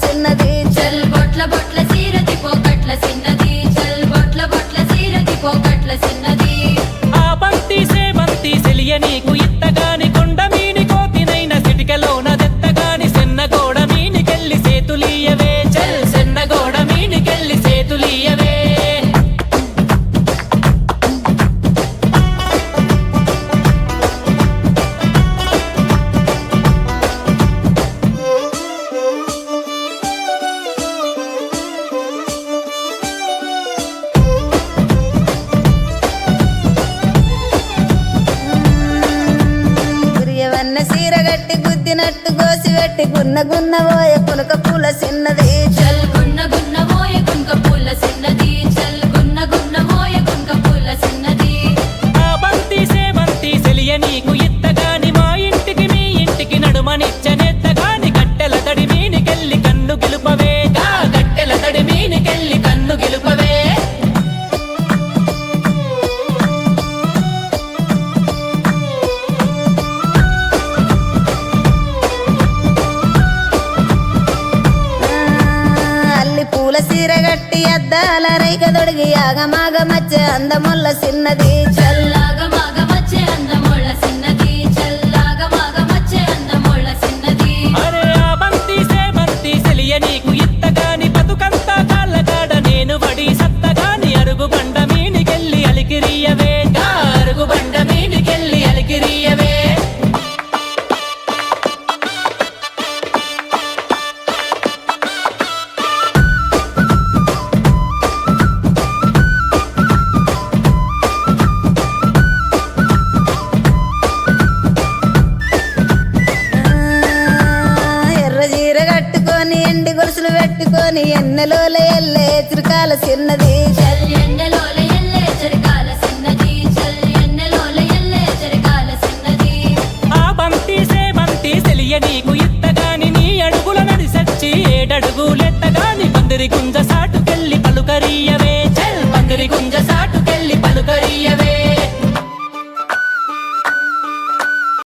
చిన్నది చల్ బొట్ల బొట్ల సీరది పోకట్ల చిన్నది చల్ బొట్ల బొట్ల సీరది పోకట్ల చిన్నది ఆ బంతి సేమంతి సెలియ నీకు ఇత్తగాని కొండ మీని కోతినైన సిటికలోన దెత్తగాని సెన్నగోడ మీనికెళ్ళి సేతులీయవే చల్ సెన్నగోడ మీనికెళ్ళి సేతులీయవే సీరగట్టి గుద్దినట్టు గోసి పెట్టి గున్న గున్న పోయ పులక పూల చిన్నది చల్ గున్న గున్న పోయ గుంక పూల చిన్నది చల్ గున్న గున్న పోయ గుంక పూల చిన్నది ఆ బంతి సేమంతి సెలియ నీకు ఇత్తగాని మా ఇంటికి మీ ఇంటికి నడుమనిచ్చనెత్తగాని గట్టెల తడి మీనికెళ్ళి కన్ను గెలుపవే గా గట్టెల తడి మీనికెళ్ళి కన్ను గెలుపవే సీరగట్టి అద్దాల రైక దొడిగి ఆగమాగ మచ్చే అందముల్ల చిన్నది చల్లాగమాగ మచ్చే అందముల్ల చిన్నది చల్లాగమాగ మచ్చే అందముల్ల చిన్నది అరే ఆ బంతి సేమంతి సెలియ నీకు ఇత్తగాని బతుకంతా కాళ్ళగాడ నేను వడి సత్తగాని అరుగు బండ మీనికెళ్ళి అలికిరియవే గా అరుగు బండ మీనికెళ్ళి అలికిరియవే ఎండి గొలుసులు పెట్టుకొని ఎన్నెలోల ఎల్లే చిరకాల చిన్నది చల్ ఎన్నెలోల ఎల్లే చిరకాల చిన్నది చల్ ఎన్నెలోల ఎల్లే చిరకాల చిన్నది ఆ బంతి సేమంతి సెలియ నీకు ఇత్తగాని నీ అడుగుల నడిసచ్చి ఏడడుగులెత్తగాని పందిరి గుంజ సాటు